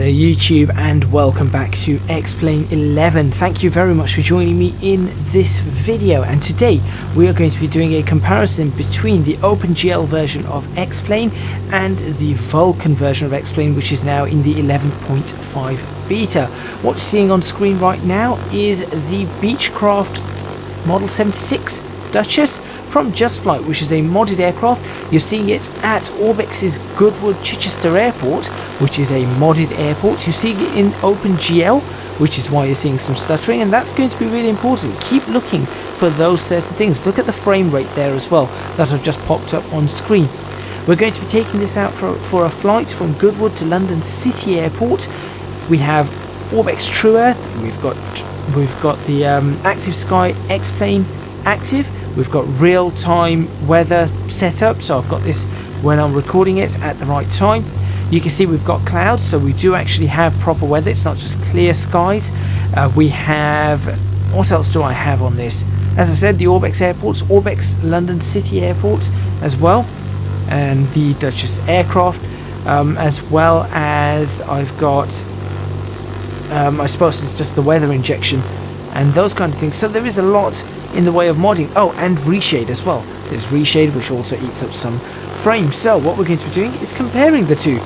Hello YouTube and welcome back to X-Plane 11. Thank you very much for joining me in this video, and today we are going to be doing a comparison between the OpenGL version of X-Plane and the Vulkan version of X-Plane, which is now in the 11.5 beta. What you're seeing on screen right now is the Beechcraft Model 76 Duchess from JustFlight, which is a modded aircraft. You're seeing it at Orbx's Chichester Airport, which is a modded airport. You're seeing it in OpenGL, which is why you're seeing some stuttering, and that's going to be really important. Keep looking for those certain things. Look at the frame rate there as well that have just popped up on screen. We're going to be taking this out for a flight from Goodwood to London City Airport. We have Orbx TrueEarth, we've got the ActiveSky XP active. We've got real-time weather set up, so I've got this when I'm recording it at the right time. You can see we've got clouds, so we do actually have proper weather. It's not just clear skies. We have, what else do I have on this? As I said, the Orbx Airports, Orbx London City Airports as well, and the Duchess aircraft, as well as I've got, I suppose it's just the weather injection and those kind of things. So there is a lot in the way of modding. Oh, and Reshade as well. There's Reshade, which also eats up some frames. So what we're going to be doing is comparing the two.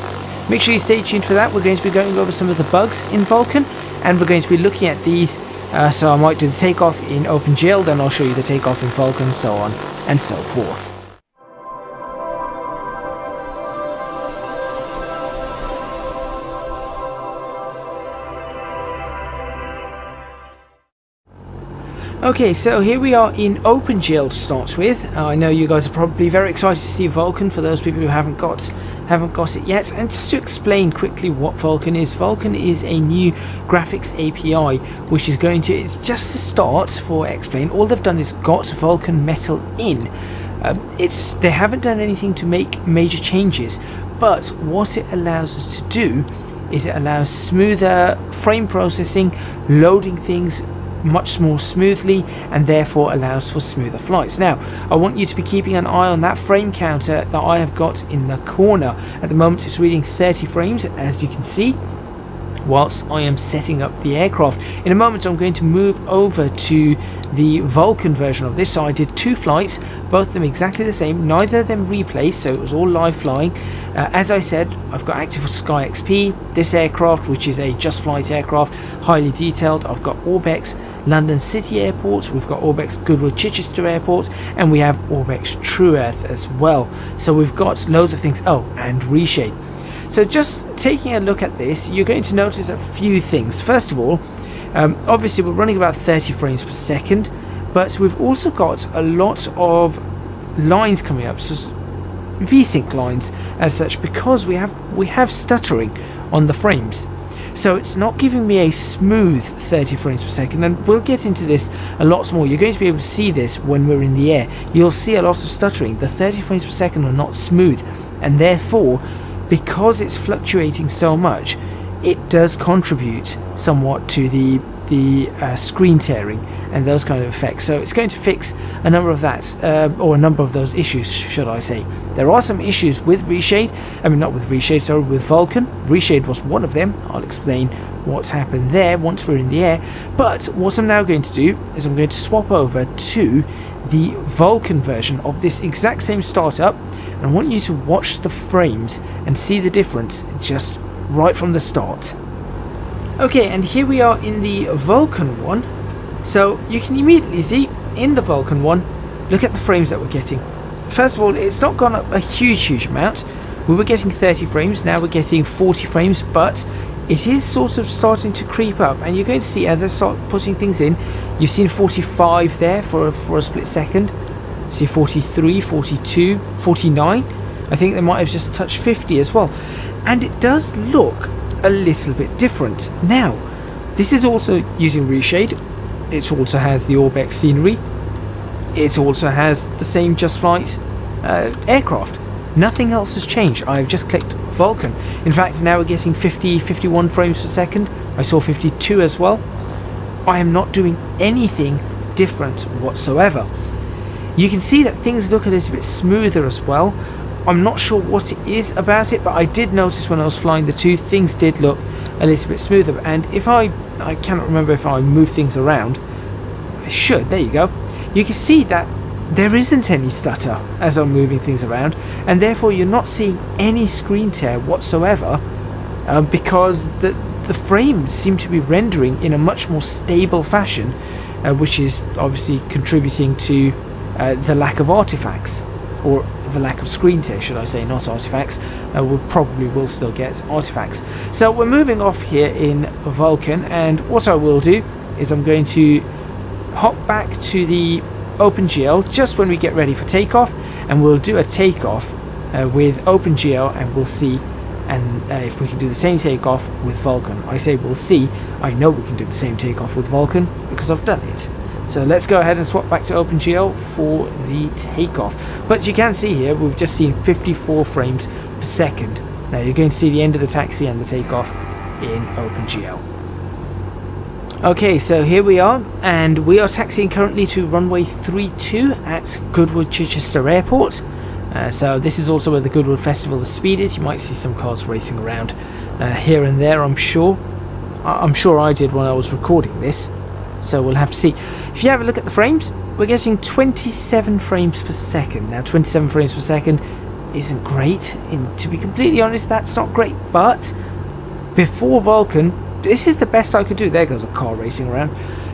Make sure you stay tuned for that. We're going to be going over some of the bugs in Vulkan, and we're going to be looking at these. So I might do the takeoff in OpenGL, then I'll show you the takeoff in Vulkan, so on and so forth. Okay, so here we are in OpenGL to start with. I know you guys are probably very excited to see Vulkan, for those people who haven't got it yet. And just to explain quickly what Vulkan is a new graphics API, which is it's just a start for X-Plane. All they've done is got Vulkan Metal in. They haven't done anything to make major changes, but what it allows us to do is it allows smoother frame processing, loading things much more smoothly, and therefore allows for smoother flights. Now, I want you to be keeping an eye on that frame counter that I have got in the corner. At the moment it's reading 30 frames, as you can see, whilst I am setting up the aircraft. In a moment I'm going to move over to the Vulkan version of this. So I did two flights, both of them exactly the same, neither of them replaced, so it was all live flying. As I said, I've got ActiveSky XP, this aircraft, which is a JustFlight aircraft, highly detailed. I've got Orbx London City Airports, we've got Orbx Goodwood Chichester Airports, and we have Orbx TrueEarth as well. So we've got loads of things. Oh, and Reshade. So just taking a look at this, you're going to notice a few things. First of all, obviously we're running about 30 frames per second, but we've also got a lot of lines coming up, so VSync lines as such, because we have stuttering on the frames. So it's not giving me a smooth 30 frames per second, and we'll get into this a lot more. You're going to be able to see this when we're in the air. You'll see a lot of stuttering. The 30 frames per second are not smooth, and therefore, because it's fluctuating so much, it does contribute somewhat to the screen tearing and those kind of effects. So it's going to fix a number of that, or a number of those issues, should I say. There are some issues with Reshade, not with Reshade, sorry, with Vulkan. Reshade was one of them. I'll explain what's happened there once we're in the air. But what I'm now going to do is I'm going to swap over to the Vulkan version of this exact same startup, and I want you to watch the frames and see the difference just right from the start. Okay, and here we are in the Vulkan one. So you can immediately see in the Vulkan one, look at the frames that we're getting. First of all, it's not gone up a huge amount. We were getting 30 frames, now we're getting 40 frames, but it is sort of starting to creep up, and you're going to see as I start putting things in, you've seen 45 there for a split second. See 43, 42, 49. I think they might have just touched 50 as well. And it does look a little bit different. Now, this is also using Reshade. It also has the Orbx scenery. It also has the same JustFlight aircraft. Nothing else has changed. I've just clicked Vulkan. In fact, now we're getting 51 frames per second. I saw 52 as well. I am not doing anything different whatsoever. You can see that things look a little bit smoother as well. I'm not sure what it is about it, but I did notice when I was flying the two, things did look a little bit smoother. And if I cannot remember if I move things around. I should. There you go. You can see that there isn't any stutter as I'm moving things around, and therefore you're not seeing any screen tear whatsoever, because the frames seem to be rendering in a much more stable fashion, which is obviously contributing to the lack of artifacts, or the lack of screen tear, should I say, not artifacts. We probably will still get artifacts. So we're moving off here in Vulkan, and what I will do is I'm going to hop back to the OpenGL just when we get ready for takeoff, and we'll do a takeoff with OpenGL, and we'll see if we can do the same takeoff with Vulkan. I say we'll see. I know we can do the same takeoff with Vulkan because I've done it. So let's go ahead and swap back to OpenGL for the takeoff. But you can see here we've just seen 54 frames per second. Now you're going to see the end of the taxi and the takeoff in OpenGL. Okay, so here we are, and we are taxiing currently to runway 32 at Goodwood Chichester Airport. So this is also where the Goodwood Festival of Speed is. You might see some cars racing around here and there, I'm sure. I'm sure I did when I was recording this, so we'll have to see. If you have a look at the frames, we're getting 27 frames per second. Now 27 frames per second isn't great, and to be completely honest, that's not great, but before Vulkan, this is the best I could do. There goes a car racing around.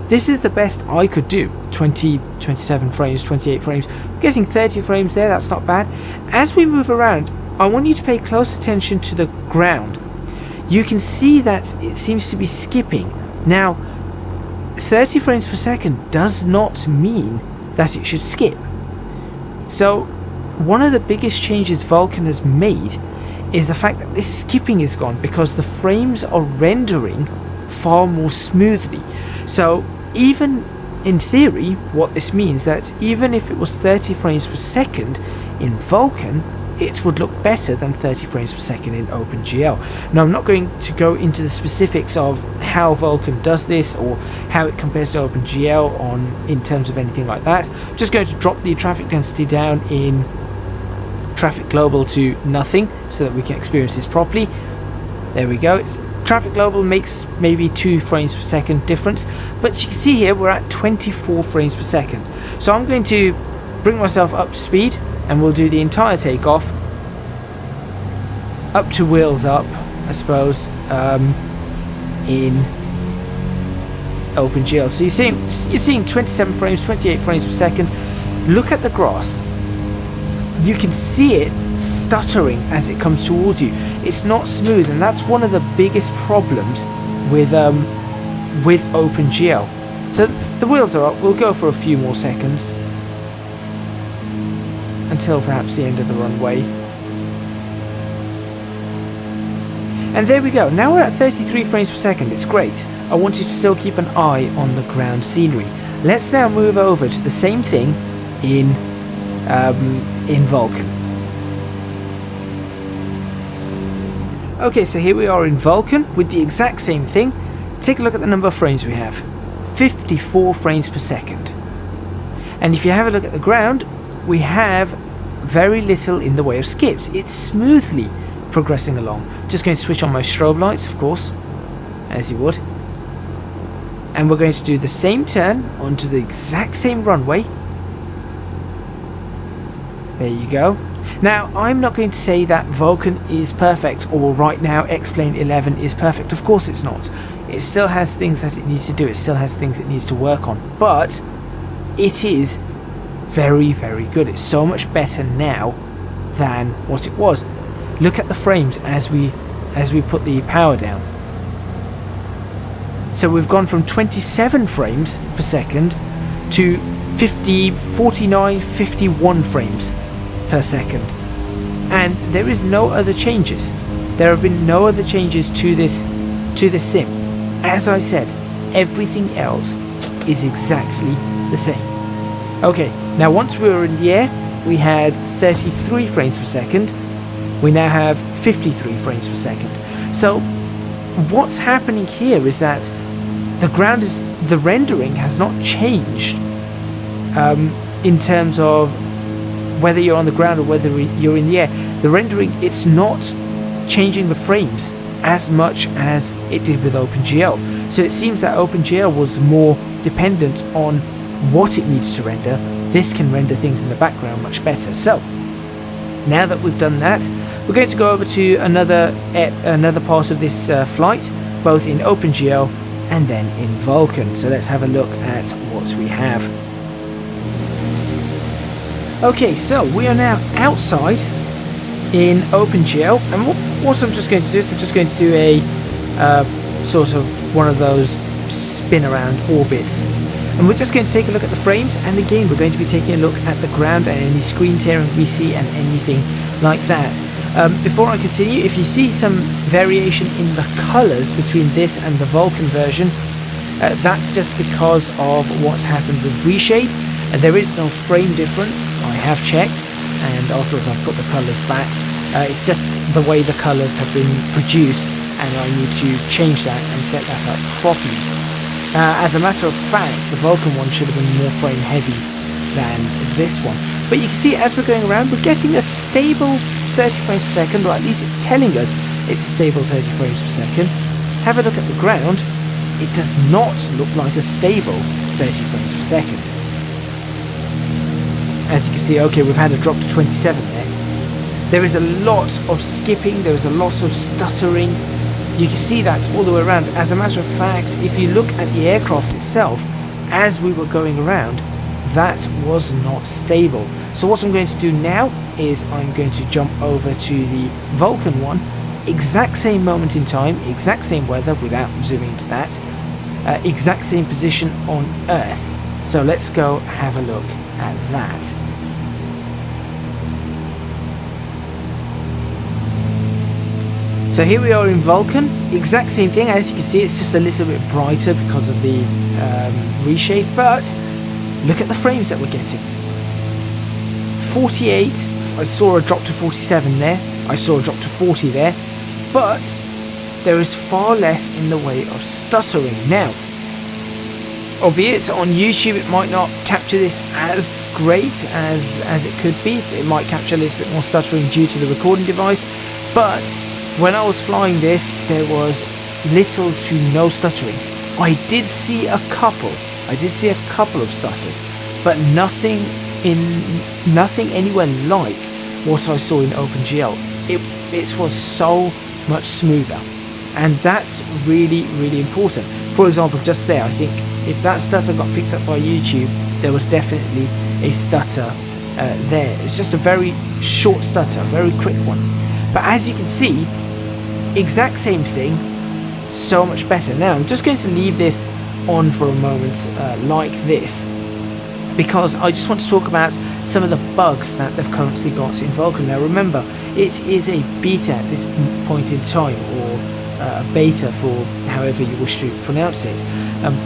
This is the best I could do. 27 frames, 28 frames. Getting 30 frames there, that's not bad. As we move around, I want you to pay close attention to the ground. You can see that it seems to be skipping. Now, 30 frames per second does not mean that it should skip. So, one of the biggest changes Vulkan has made is the fact that this skipping is gone, because the frames are rendering far more smoothly. So even in theory, what this means that even if it was 30 frames per second in Vulkan, it would look better than 30 frames per second in OpenGL. Now I'm not going to go into the specifics of how Vulkan does this or how it compares to OpenGL in terms of anything like that. I'm just going to drop the traffic density down in Traffic Global to nothing so that we can experience this properly. There we go. Traffic Global makes maybe 2 frames per second difference, but you can see here we're at 24 frames per second. So I'm going to bring myself up to speed, and we'll do the entire takeoff up to wheels up, I suppose, in OpenGL. So you're seeing 27 frames, 28 frames per second. Look at the grass. You can see it stuttering as it comes towards you. It's not smooth, and that's one of the biggest problems with OpenGL. So the wheels are up. We'll go for a few more seconds until perhaps the end of the runway. And there we go. Now we're at 33 frames per second. It's great. I want you to still keep an eye on the ground scenery. Let's now move over to the same thing in Vulkan. Okay, so here we are in Vulkan with the exact same thing. Take a look at the number of frames we have. 54 frames per second. And if you have a look at the ground, we have very little in the way of skips. It's smoothly progressing along. Just going to switch on my strobe lights, of course, as you would. And we're going to do the same turn onto the exact same runway. There you go. Now, I'm not going to say that Vulkan is perfect, or right now X-Plane 11 is perfect. Of course it's not. It still has things that it needs to do. It still has things it needs to work on. But it is very, very good. It's so much better now than what it was. Look at the frames as we put the power down. So we've gone from 27 frames per second to 49, 51 frames per second, and there is no other changes. There have been no other changes to this sim. As I said, everything else is exactly the same. Okay, now once we were in the air, we had 33 frames per second. We now have 53 frames per second. So what's happening here is that the rendering has not changed in terms of whether you're on the ground or whether you're in the air. The rendering, it's not changing the frames. as much as it did with OpenGL. So it seems that OpenGL was more dependent on what it needed to render. This can render things in the background much better. So now that we've done that, we're going to go over to another part of this flight, both in OpenGL and then in Vulkan. So let's have a look at what we have. Okay, so we are now outside in OpenGL, and what I'm just going to do is I'm just going to do a sort of one of those spin around orbits, and we're just going to take a look at the frames, and again we're going to be taking a look at the ground and any screen tearing we see and anything like that. Before I continue, if you see some variation in the colours between this and the Vulkan version, that's just because of what's happened with Reshade. There is no frame difference, I have checked, and afterwards I've put the colours back. It's just the way the colours have been produced, and I need to change that and set that up properly. As a matter of fact, the Vulkan one should have been more frame heavy than this one. But you can see as we're going around, we're getting a stable 30 frames per second, or at least it's telling us it's a stable 30 frames per second. Have a look at the ground, it does not look like a stable 30 frames per second. As you can see, okay, we've had a drop to 27 there. There is a lot of skipping, there is a lot of stuttering. You can see that all the way around. As a matter of fact, if you look at the aircraft itself, as we were going around, that was not stable. So what I'm going to do now is I'm going to jump over to the Vulkan one, exact same moment in time, exact same weather without zooming into that, exact same position on Earth. So let's go have a look at that. So here we are in Vulkan, exact same thing. As you can see, it's just a little bit brighter because of the reshade, but look at the frames that we're getting. 48, I saw a drop to 47 there, I saw a drop to 40 there, but there is far less in the way of stuttering. Now, albeit on YouTube it might not capture this as great as it could be, it might capture a little bit more stuttering due to the recording device, but when I was flying this there was little to no stuttering. I did see a couple of stutters, but nothing anywhere like what I saw in OpenGL. It was so much smoother, and that's really, really important. For example, just there, I think if that stutter got picked up by YouTube, there was definitely a stutter there. It's just a very short stutter, a very quick one. But as you can see, exact same thing, so much better. Now I'm just going to leave this on for a moment like this, because I just want to talk about some of the bugs that they've currently got in Vulkan. Now remember, it is a beta at this point in time, or a beta for however you wish to pronounce it,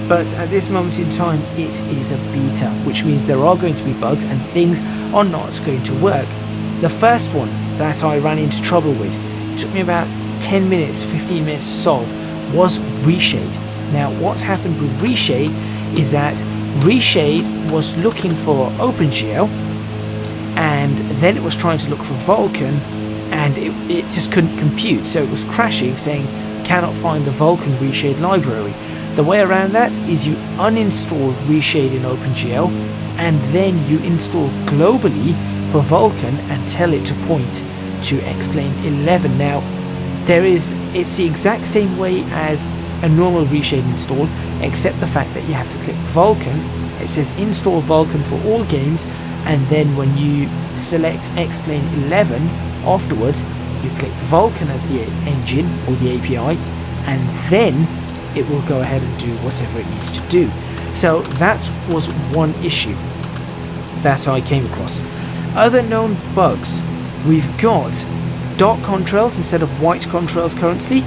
but at this moment in time it is a beta, which means there are going to be bugs and things are not going to work. The first one that I ran into trouble with, it took me about 10 minutes, 15 minutes to solve, was Reshade. Now what's happened with Reshade is that Reshade was looking for OpenGL, and then it was trying to look for Vulkan, and it just couldn't compute, so it was crashing, saying cannot find the Vulkan Reshade library. The way around that is you uninstall Reshade in OpenGL, and then you install globally for Vulkan and tell it to point to X-Plane 11. Now it's the exact same way as a normal Reshade install, except the fact that you have to click Vulkan. It says install Vulkan for all games, and then when you select X-Plane 11 afterwards, you click Vulkan as the engine or the API, and then it will go ahead and do whatever it needs to do. So that was one issue that I came across. Other known bugs, we've got dark contrails instead of white contrails currently.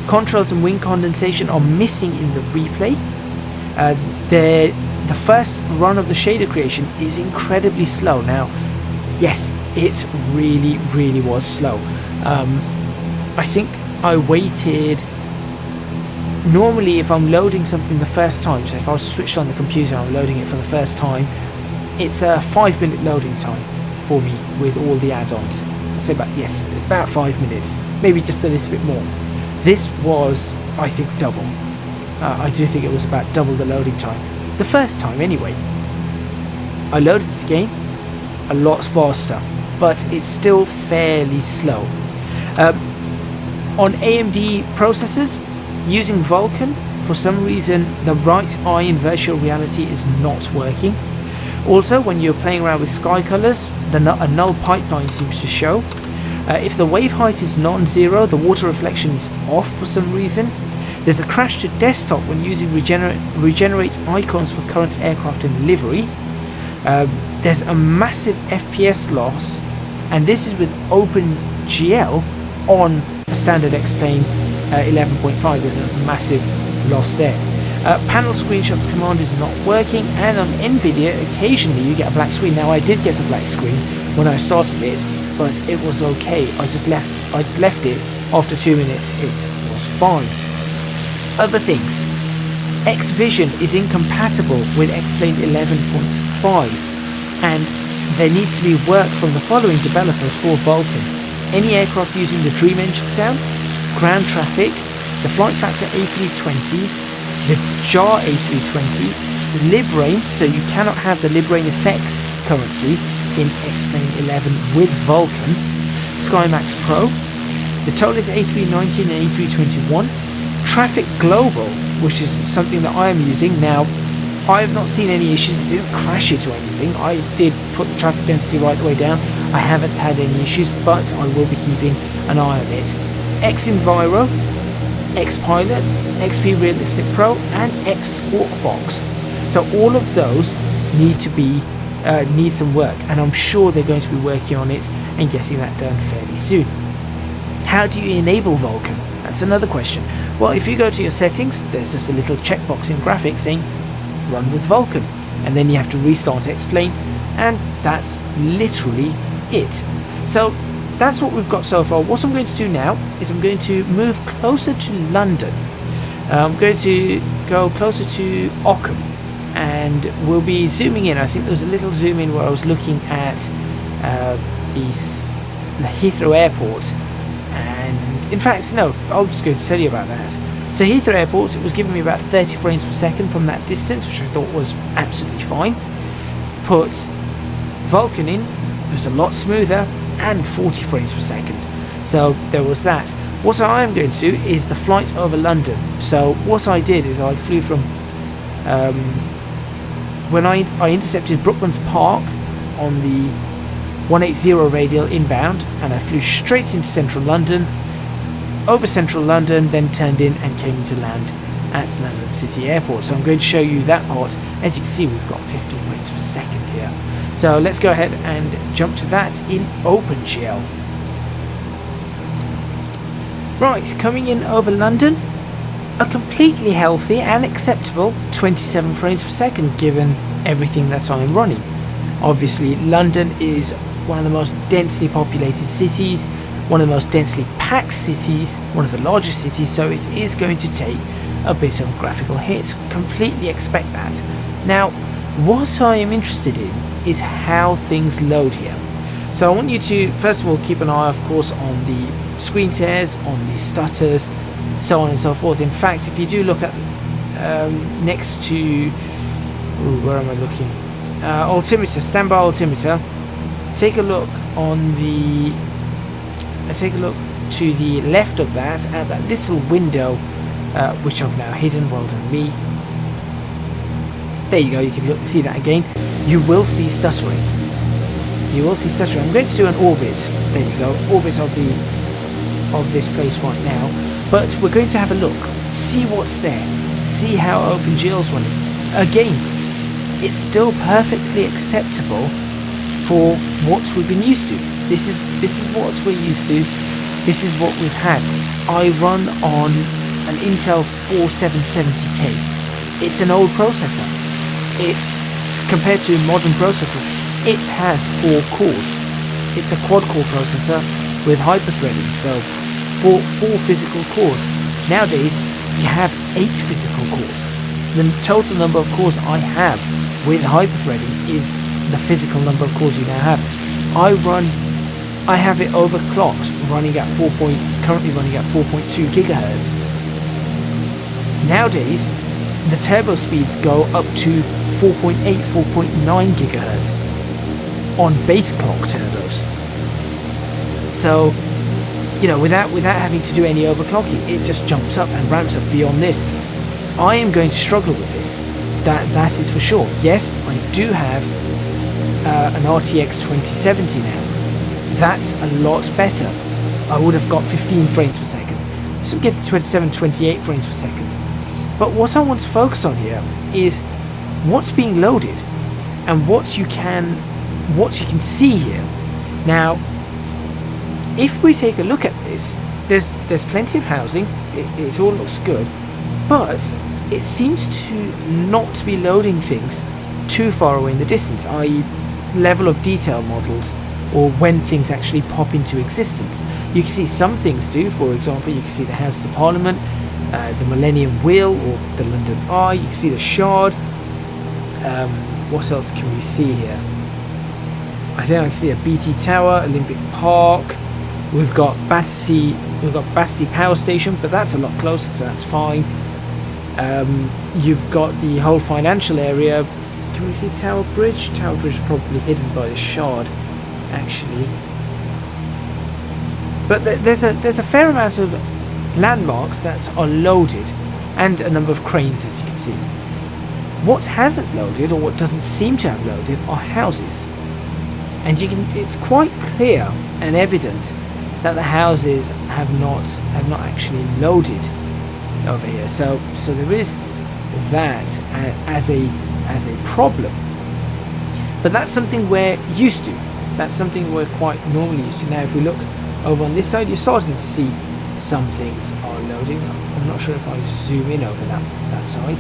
Contrails and wing condensation are missing in the replay. The first run of the shader creation is incredibly slow. Now, yes, it really was slow. I think I waited. Normally, if I'm loading something the first time, so if I was switched on the computer and I'm loading it for the first time, it's a 5-minute loading time for me with all the add-ons. I'd say about 5 minutes, maybe just a little bit more. This was, I think, double. I do think it was about double the loading time. The first time, anyway. I loaded it again, a lot faster, but it's still fairly slow. On AMD processors, using Vulkan, for some reason, the right eye in virtual reality is not working. Also, when you're playing around with sky colors, a null pipeline seems to show. If the wave height is non-zero, the water reflection is off for some reason. There's a crash to desktop when using regenerate icons for current aircraft in livery. There's a massive FPS loss, and this is with OpenGL on a standard X-Plane 11.5. There's a massive loss there. Panel screenshots command is not working, and on NVIDIA occasionally you get a black screen. Now I did get a black screen when I started it, but it was okay. I just left it after 2 minutes. It was fine. Other things. X-Vision is incompatible with X-Plane 11.5, and there needs to be work from the following developers for Vulkan. Any aircraft using the Dream engine sound, ground traffic, the flight factor A320, the jar A320, Librain, so you cannot have the Librain effects currently in X-Plane 11 with Vulkan, SkyMax Pro, the Tolis A319 and A321, Traffic Global, which is something that I am using now. I have not seen any issues. It didn't crash it or anything. I did put the traffic density right the way down. I haven't had any issues, but I will be keeping an eye on it. X-Enviro, X-Pilot, XP Realistic Pro, and X-Squawk Box. So all of those need some work, and I'm sure they're going to be working on it and getting that done fairly soon. How do you enable Vulkan? That's another question. Well, if you go to your settings, there's just a little checkbox in graphics saying run with Vulkan, and then you have to restart X-Plane, and that's literally it. So that's what we've got so far. What I'm going to do now is I'm going to move closer to London. I'm going to go closer to Ockham, and we'll be zooming in. I think there was a little zoom in where I was looking at the Heathrow Airport, and in fact, no, I was just going to tell you about that. So Heathrow Airport, it was giving me about 30 frames per second from that distance, which I thought was absolutely fine. Put Vulkan in, it was a lot smoother, and 40 frames per second. So there was that. What I am going to do is the flight over London. So what I did is I flew from when I intercepted Brooklands Park on the 180 radial inbound, and I flew straight into central London, over central London, then turned in and came to land at London City Airport. So I'm going to show you that part. As you can see, we've got 50 frames per second here. So let's go ahead and jump to that in OpenGL. Right, coming in over London, a completely healthy and acceptable 27 frames per second given everything that I'm running. Obviously, London is one of the most densely populated cities, one of the most densely packed cities, one of the largest cities, so it is going to take a bit of a graphical hit. Completely expect that. Now, what I am interested in is how things load here. So I want you to, first of all, keep an eye, of course, on the screen tears, on the stutters, so on and so forth. In fact, if you do look at next to, where am I looking? Altimeter, standby altimeter. Take a look on the, take a look to the left of that at that little window, which I've now hidden. Well done me. There you go. You can look, see that again. You will see stuttering. You will see stuttering. I'm going to do an orbit. There you go. Orbit of this place right now. But we're going to have a look. See what's there. See how OpenGL's running. Again, it's still perfectly acceptable for what we've been used to. This is what we're used to. This is what we've had. I run on an Intel 4770K. It's an old processor. It's, compared to modern processors, it has 4 cores. It's a quad-core processor with hyper-threading, so 4 physical cores. Nowadays, you have 8 physical cores. The total number of cores I have with hyper-threading is the physical number of cores you now have. I have it overclocked, running at currently running at 4.2 gigahertz. Nowadays, the turbo speeds go up to 4.8, 4.9 gigahertz on base clock turbos. So, you know, without having to do any overclocking, it just jumps up and ramps up beyond this. I am going to struggle with this. That is for sure. Yes, I do have an RTX 2070 now. That's a lot better. I would have got 15 frames per second. So I'm getting 27, 28 frames per second. But what I want to focus on here is what's being loaded and what you can see here. Now, if we take a look at this, there's plenty of housing. It all looks good, but it seems to not be loading things too far away in the distance, i.e. level of detail models, or when things actually pop into existence. You can see some things do. For example, you can see the Houses of Parliament, the Millennium Wheel, or the London Eye. You can see the Shard. What else can we see here? I think I can see a BT Tower, Olympic Park. We've got Battersea Power Station, but that's a lot closer, so that's fine. You've got the whole financial area. Can we see Tower Bridge? Tower Bridge is probably hidden by the Shard, actually. But there's a fair amount of landmarks that are loaded, and a number of cranes, as you can see. What hasn't loaded, or what doesn't seem to have loaded, are houses. And it's quite clear and evident that the houses have not actually loaded over here. So there is that as a problem. But that's something we're used to. That's something we're quite normally used to. Now, if we look over on this side, you're starting to see some things are loading. I'm not sure if I zoom in over that side.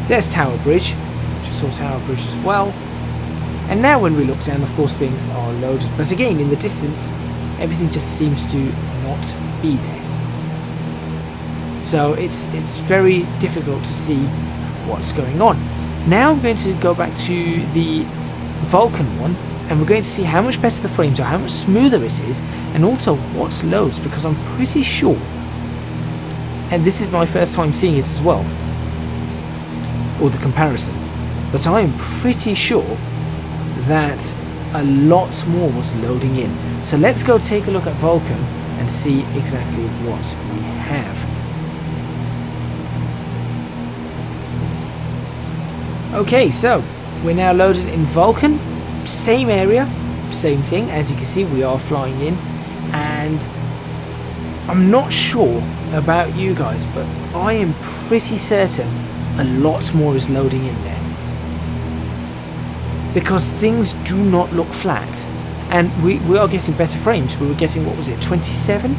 There's Tower Bridge. Just saw Tower Bridge as well. And now when we look down, of course, things are loaded. But again, in the distance, everything just seems to not be there. So it's very difficult to see what's going on. Now I'm going to go back to the Vulkan one, and we're going to see how much better the frames are, how much smoother it is, and also what loads, because I'm pretty sure, and this is my first time seeing it as well, or the comparison, but I am pretty sure that a lot more was loading in. So let's go take a look at Vulkan and see exactly what we have. Okay, so we're now loaded in Vulkan. Same area, same thing. As you can see, we are flying in, and I'm not sure about you guys, but I am pretty certain a lot more is loading in there, because things do not look flat, and we are getting better frames. We were getting, what was it, 27?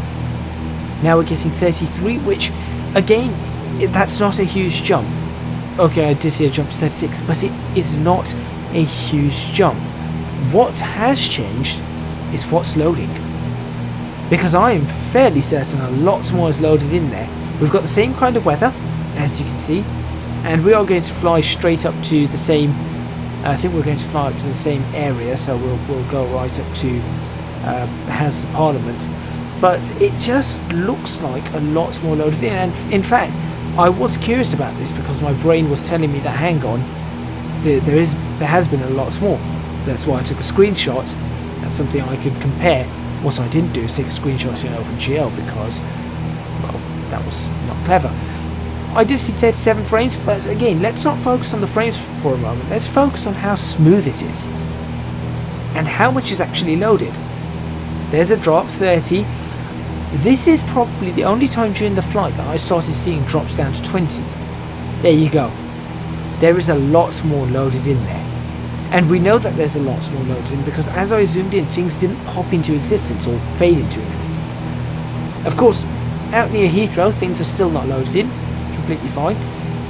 Now we're getting 33, which again, that's not a huge jump. Okay, I did see a jump to 36, but it is not a huge jump. What has changed is what's loading, because I am fairly certain a lot more is loaded in there. We've got the same kind of weather, as you can see, and we are going to fly straight up to the same, I think we're going to fly up to the same area, so we'll go right up to the House of Parliament. But it just looks like a lot more loaded in, and in fact, I was curious about this because my brain was telling me that, hang on, there has been a lot more. That's why I took a screenshot. That's something I could compare. What I didn't do is take a screenshot in OpenGL because, well, that was not clever. I did see 37 frames, but again, let's not focus on the frames for a moment. Let's focus on how smooth it is and how much is actually loaded. There's a drop, 30. This is probably the only time during the flight that I started seeing drops down to 20. There you go. There is a lot more loaded in there. And we know that there's a lot more loaded in because as I zoomed in, things didn't pop into existence or fade into existence. Of course, out near Heathrow, things are still not loaded in. Completely fine.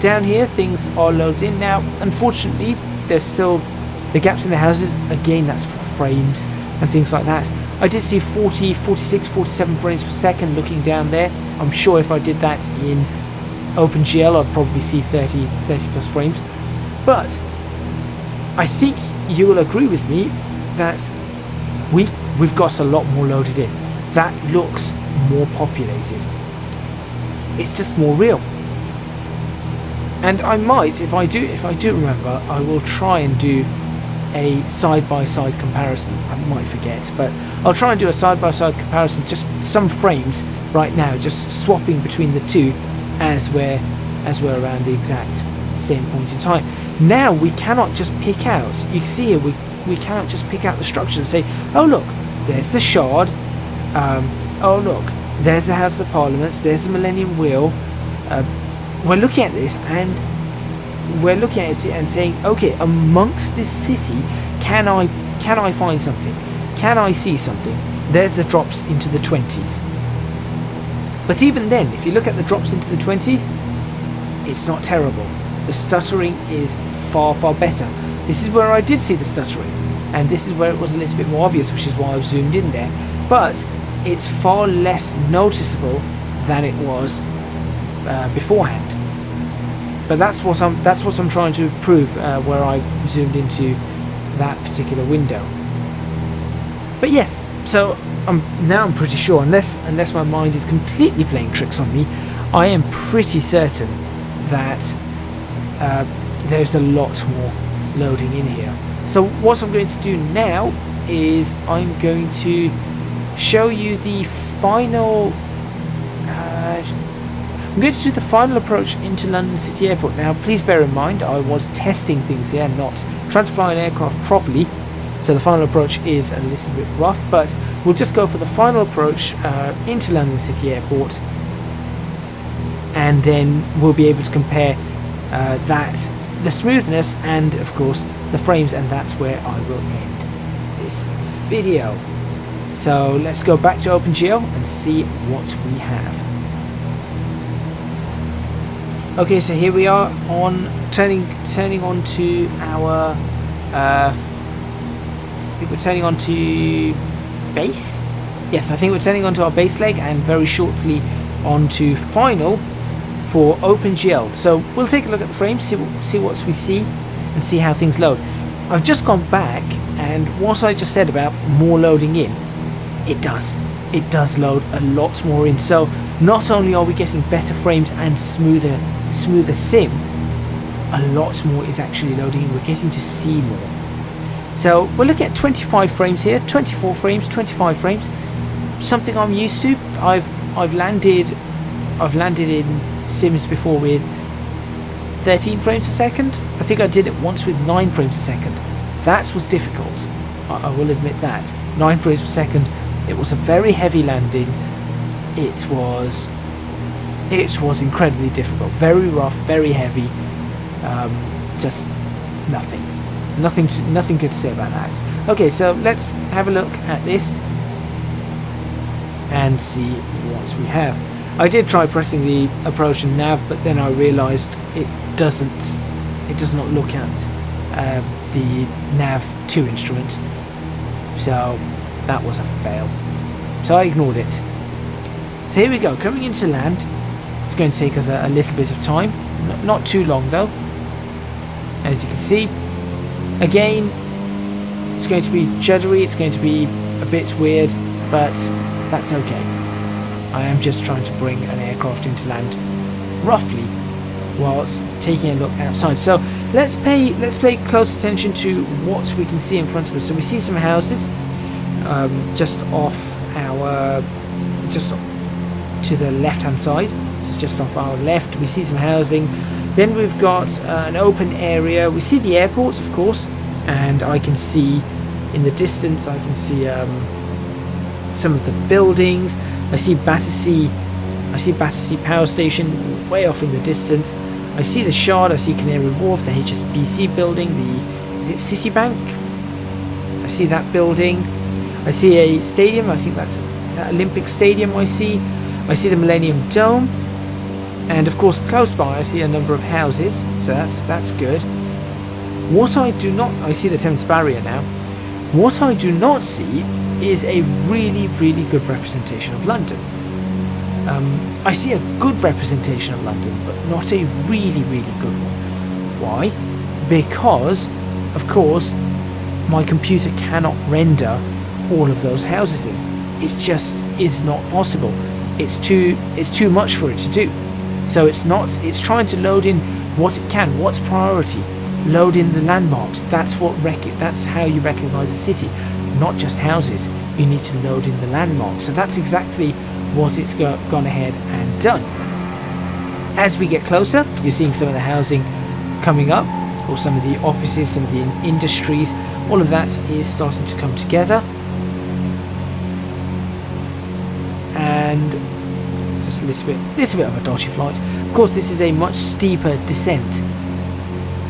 Down here, things are loaded in. Now, unfortunately, there's still the gaps in the houses. Again, that's for frames and things like that. I did see 40, 46, 47 frames per second looking down there. I'm sure if I did that in OpenGL, I'd probably see 30 plus frames. But I think you will agree with me that we've got a lot more loaded in. that looks more populated. It's just more real. And I might, if I do remember, I will try and do a side-by-side comparison. I might forget, but I'll try and do a side-by-side comparison, just some frames right now, just swapping between the two as we're around the exact same point in time. Now we cannot just pick out, you can see here, we cannot just pick out the structure and say, oh look, there's the Shard, oh look, there's the House of Parliaments, there's the Millennium Wheel. We're looking at this and we're looking at it and saying, okay, amongst this city, can I find something? Can I see something? There's the drops into the 20s. But even then, if you look at the drops into the 20s, it's not terrible. The stuttering is far, far better. This is where I did see the stuttering, and this is where it was a little bit more obvious, which is why I've zoomed in there. But it's far less noticeable than it was beforehand. But that's what I'm trying to prove where I zoomed into that particular window. But yes, so now I'm pretty sure, unless my mind is completely playing tricks on me, I am pretty certain that there's a lot more loading in here. So what I'm going to do now is I'm going to show you the final I'm going to do the final approach into London City Airport. Now please bear in mind I was testing things here, not trying to fly an aircraft properly, so the final approach is a little bit rough, but we'll just go for the final approach into London City Airport, and then we'll be able to compare the smoothness and of course the frames, and that's where I will end this video. So let's go back to OpenGL and see what we have. Okay, so here we are on turning on to our I think we're turning on to base. Yes, I think we're turning on to our base leg, and very shortly on to final for OpenGL. So we'll take a look at the frames, see what we see, and see how things load. I've just gone back, and what I just said about more loading in, it does load a lot more in. So not only are we getting better frames and smoother sim, a lot more is actually loading in. We're getting to see more. So we're looking at 25 frames here, 24 frames, 25 frames. Something I'm used to. I've landed in sims before with 13 frames a second. I think I did it once with 9 frames a second. That was difficult. I will admit that. 9 frames per second. It was a very heavy landing. It was incredibly difficult. Very rough, very heavy. Just nothing good to say about that. Okay, so let's have a look at this and see what we have. I did try pressing the approach and nav, but then I realized it does not look at the nav 2 instrument, so that was a fail, so I ignored it. So here we go, coming into land. It's going to take us a little bit of time, not too long though. As you can see, again, it's going to be juddery, it's going to be a bit weird, but that's okay. I am just trying to bring an aircraft into land roughly whilst taking a look outside. So let's pay close attention to what we can see in front of us. So we see some houses just to the left hand side. So just off our left we see some housing. Then we've got an open area. We see the airports, of course, and I can see in the distance, I can see some of the buildings. I see Battersea Power Station way off in the distance. I see the Shard, I see Canary Wharf, the HSBC building, is it Citibank? I see that building. I see a stadium, I think that's that Olympic Stadium I see the Millennium Dome. And of course close by I see a number of houses, so that's good. What I do not, I see the Thames Barrier now. What I do not see is a really, really good representation of London. I see a good representation of London, but not a really, really good one. Why? Because, of course, my computer cannot render all of those houses in. it just is not possible. It's too much for it to do. So it's trying to load in what it can, what's priority. Load in the landmarks. That's how you recognize a city, not just houses. You need to load in the landmarks. So that's exactly what it's gone ahead and done. As we get closer, you're seeing some of the housing coming up, or some of the offices, some of the industries. All of that is starting to come together. And just a little bit of a dodgy flight. Of course, this is a much steeper descent.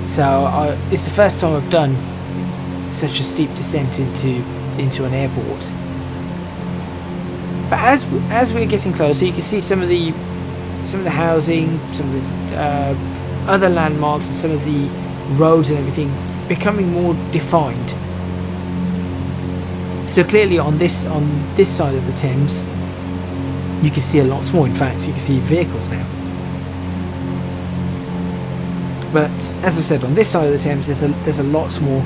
So it's the first time I've done such a steep descent into an airport. But as we're getting closer, you can see some of the housing, some of the other landmarks, and some of the roads and everything becoming more defined. So clearly on this side of the Thames, you can see a lot more. In fact, you can see vehicles now. But as I said, on this side of the Thames, there's a lot more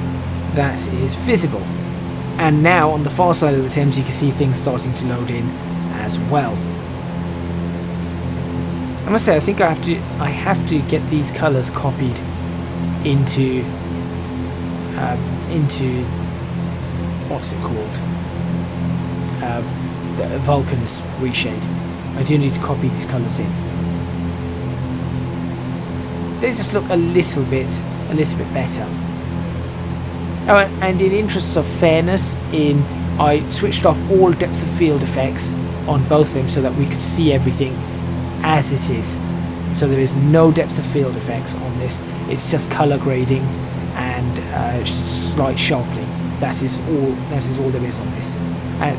that is visible. And now on the far side of the Thames, you can see things starting to load in as well. I must say, I think I have to get these colours copied into what's it called? The Vulkan's Reshade. I do need to copy these colours in. They just look a little bit better. Oh, and in interests of fairness, I switched off all depth of field effects on both of them so that we could see everything as it is. So there is no depth of field effects on this. It's just color grading and just slight sharpening. That is all there is on this.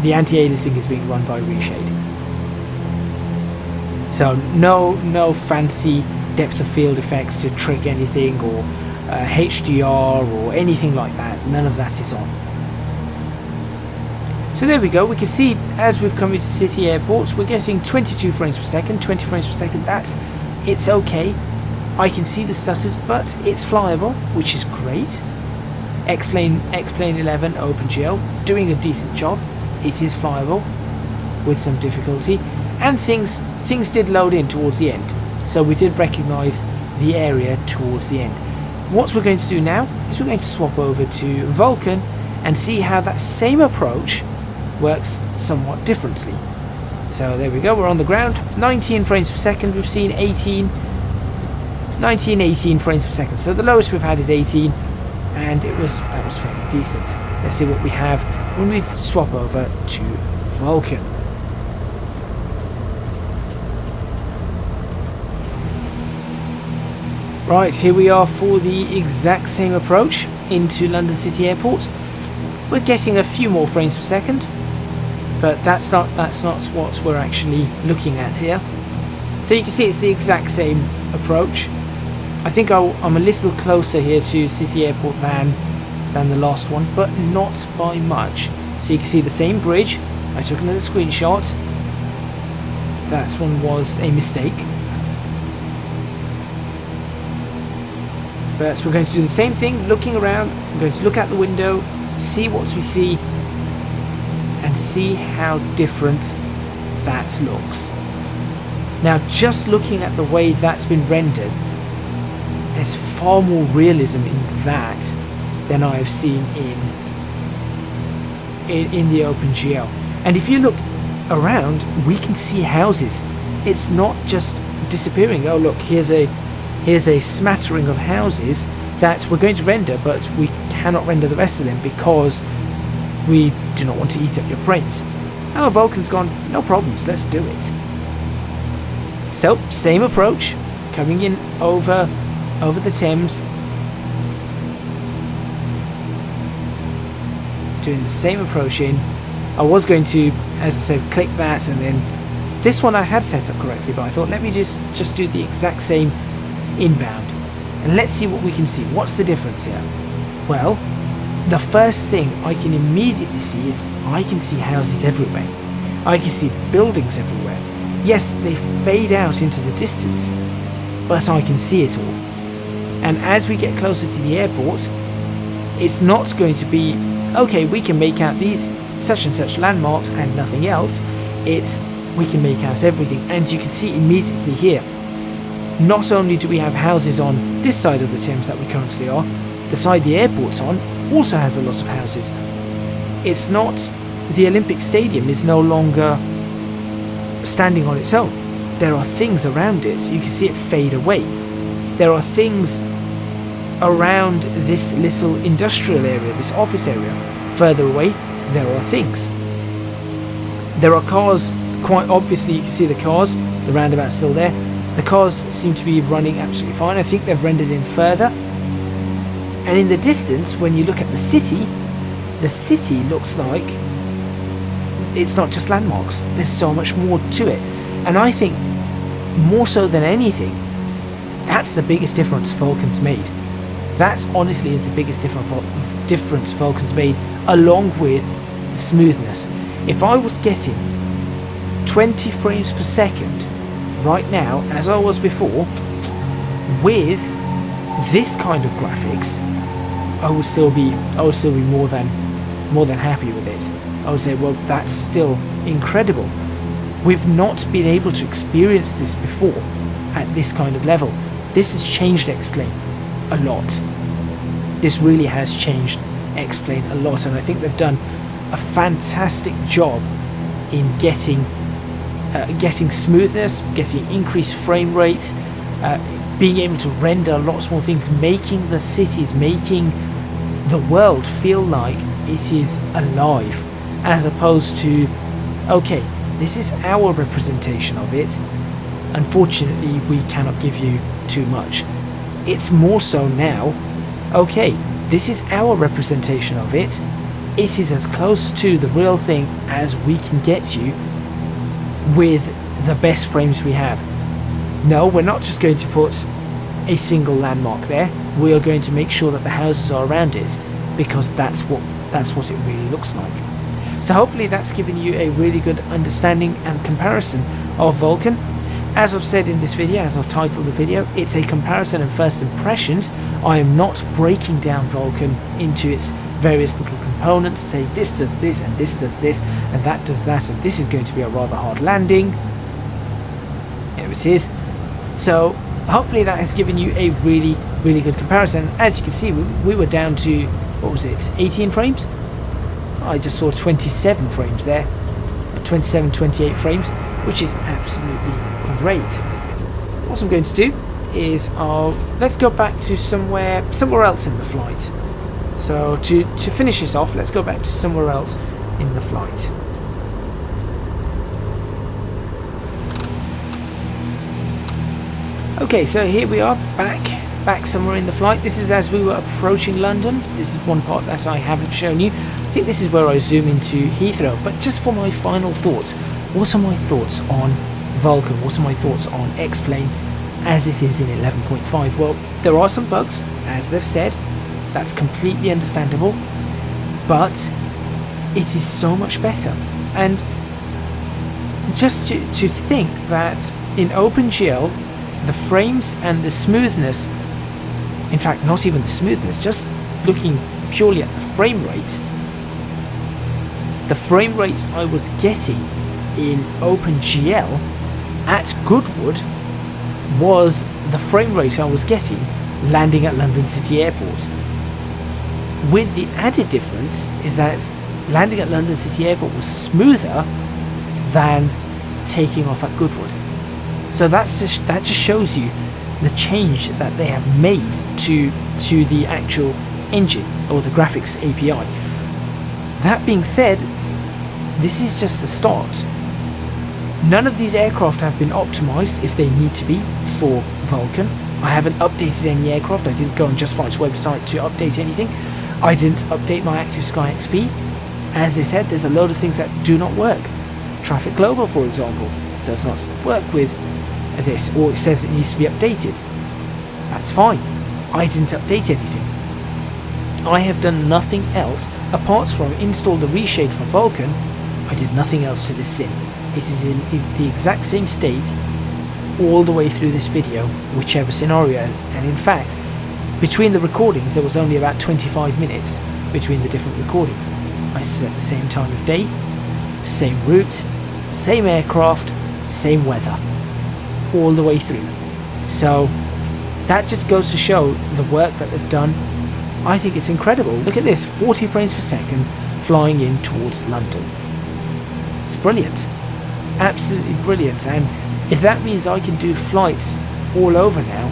The anti-aliasing is being run by Reshade. So no fancy depth of field effects to trick anything, or HDR or anything like that. None of that is on. So there we go. We can see as we've come into city airports, we're getting 22 frames per second, 20 frames per second. It's okay. I can see the stutters, but it's flyable, which is great. X-Plane 11 OpenGL doing a decent job. It is flyable with some difficulty, and things did load in towards the end. So we did recognise the area towards the end. What we're going to do now is we're going to swap over to Vulkan and see how that same approach works somewhat differently. So there we go, we're on the ground, 19 frames per second, we've seen 18 frames per second. So the lowest we've had is 18, and that was fairly decent. Let's see what we have when we swap over to Vulkan. Right, here we are for the exact same approach into London City Airport. We're getting a few more frames per second, but that's not what we're actually looking at here. So you can see it's the exact same approach. I think I'm a little closer here to City Airport than the last one, but not by much. So you can see the same bridge. I took another screenshot. That one was a mistake. But we're going to do the same thing, looking around. We're going to look out the window, see what we see, and see how different that looks. Now, just looking at the way that's been rendered, there's far more realism in that than I have seen in the OpenGL. And if you look around, we can see houses. It's not just disappearing. Oh look, here's a smattering of houses that we're going to render, but we cannot render the rest of them because we do not want to eat up your frames. Oh, Vulkan's gone, no problems, let's do it. So, same approach, coming in over the Thames, doing the same approach in. I was going to, as I said, click that, and then this one I had set up correctly, but I thought let me just do the exact same inbound, and let's see what we can see. What's the difference here? Well, the first thing I can immediately see is I can see houses everywhere. I can see buildings everywhere. Yes, they fade out into the distance, but I can see it all. And as we get closer to the airport, it's not going to be okay. We can make out these such and such landmarks and nothing else. It's we can make out everything, and you can see immediately here. Not only do we have houses on this side of the Thames that we currently are, the side the airport's on also has a lot of houses. It's not, the Olympic Stadium is no longer standing on its own. There are things around it, so you can see it fade away. There are things around this little industrial area, this office area. Further away, there are things. There are cars, quite obviously you can see the cars, the roundabout's still there. The cars seem to be running absolutely fine. I think they've rendered in further. And in the distance, when you look at the city looks like it's not just landmarks. There's so much more to it. And I think, more so than anything, that's the biggest difference Vulkan's made. That honestly is the biggest difference Vulkan's made, along with the smoothness. If I was getting 20 frames per second right now, as I was before, with this kind of graphics, I would still be more than happy with it. I would say, well, that's still incredible. We've not been able to experience this before at this kind of level. This has changed X-Plane a lot. This really has changed X-Plane a lot, and I think they've done a fantastic job in getting smoothness, getting increased frame rates, being able to render lots more things, making the cities, making the world feel like it is alive, as opposed to, okay, this is our representation of it, unfortunately we cannot give you too much. It's more so now, okay, this is our representation of it, it is as close to the real thing as we can get you with the best frames we have. No, we're not just going to put a single landmark there, we are going to make sure that the houses are around it, because that's what it really looks like. So hopefully that's given you a really good understanding and comparison of Vulkan. As I've said in this video, as I've titled the video, it's a comparison and first impressions. I am not breaking down Vulkan into its various little components, saying this does this and this does this and that does that, and this is going to be a rather hard landing. Here it is. So hopefully that has given you a really good comparison. As you can see, we were down to, what was it, 18 frames? I just saw 27 frames there, 27, 28 frames, which is absolutely great. What I'm going to do is let's go back to somewhere else in the flight. So to finish this off, let's go back to somewhere else in the flight. Okay, so here we are back somewhere in the flight. This is as we were approaching London. This is one part that I haven't shown you. I think this is where I zoom into Heathrow. But just for my final thoughts, what are my thoughts on Vulkan? What are my thoughts on X-Plane as it is in 11.5? Well, there are some bugs, as they've said. That's completely understandable. But it is so much better. And just to think that in OpenGL, the frames and the smoothness, in fact not even the smoothness, just looking purely at the frame rate I was getting in OpenGL at Goodwood was the frame rate I was getting landing at London City Airport, with the added difference is that landing at London City Airport was smoother than taking off at Goodwood. So that just shows you the change that they have made to the actual engine or the graphics API. That being said, this is just the start. None of these aircraft have been optimized if they need to be for Vulkan. I haven't updated any aircraft. I didn't go on JustFlight's website to update anything. I didn't update my ActiveSky XP. As they said, there's a load of things that do not work. Traffic Global, for example, does not work with this, or it says it needs to be updated. That's fine. I didn't update anything. I have done nothing else apart from install the Reshade for Vulkan. I did nothing else to this sim. It is in the exact same state all the way through this video, whichever scenario. And in fact, between the recordings there was only about 25 minutes between the different recordings. I set the same time of day, same route, same aircraft, same weather, all the way through. So that just goes to show the work that they've done. I think it's incredible. Look at this, 40 frames per second flying in towards London. It's brilliant, absolutely brilliant. And if that means I can do flights all over now,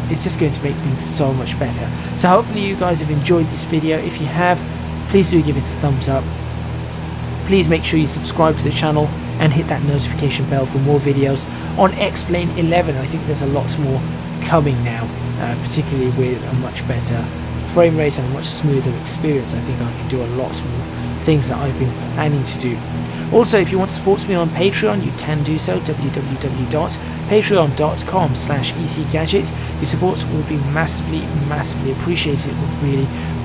it's just going to make things so much better. So hopefully you guys have enjoyed this video. If you have, please do give it a thumbs up. Please make sure you subscribe to the channel and hit that notification bell for more videos on X-Plane 11. I think there's a lot more coming now, particularly with a much better frame rate and a much smoother experience. I think I can do a lot more things that I've been planning to do. Also, if you want to support me on Patreon, you can do so, www.patreon.com/ecgadget. Your support will be massively appreciated. It would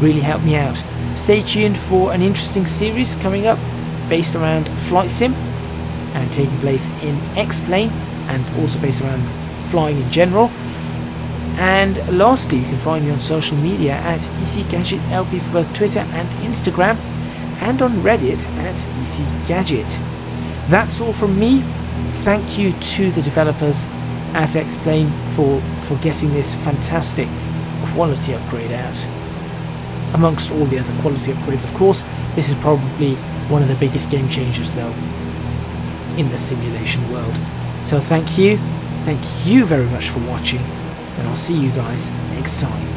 really help me out. Stay tuned for an interesting series coming up based around flight sim and taking place in X-Plane, and also based around flying in general. And lastly, you can find me on social media at ecgadgetlp for both Twitter and Instagram, and on Reddit at ecgadget. That's all from me. Thank you to the developers at X-Plane for getting this fantastic quality upgrade out. Amongst all the other quality upgrades, of course, this is probably one of the biggest game changers though in the simulation world. So thank you very much for watching, and I'll see you guys next time.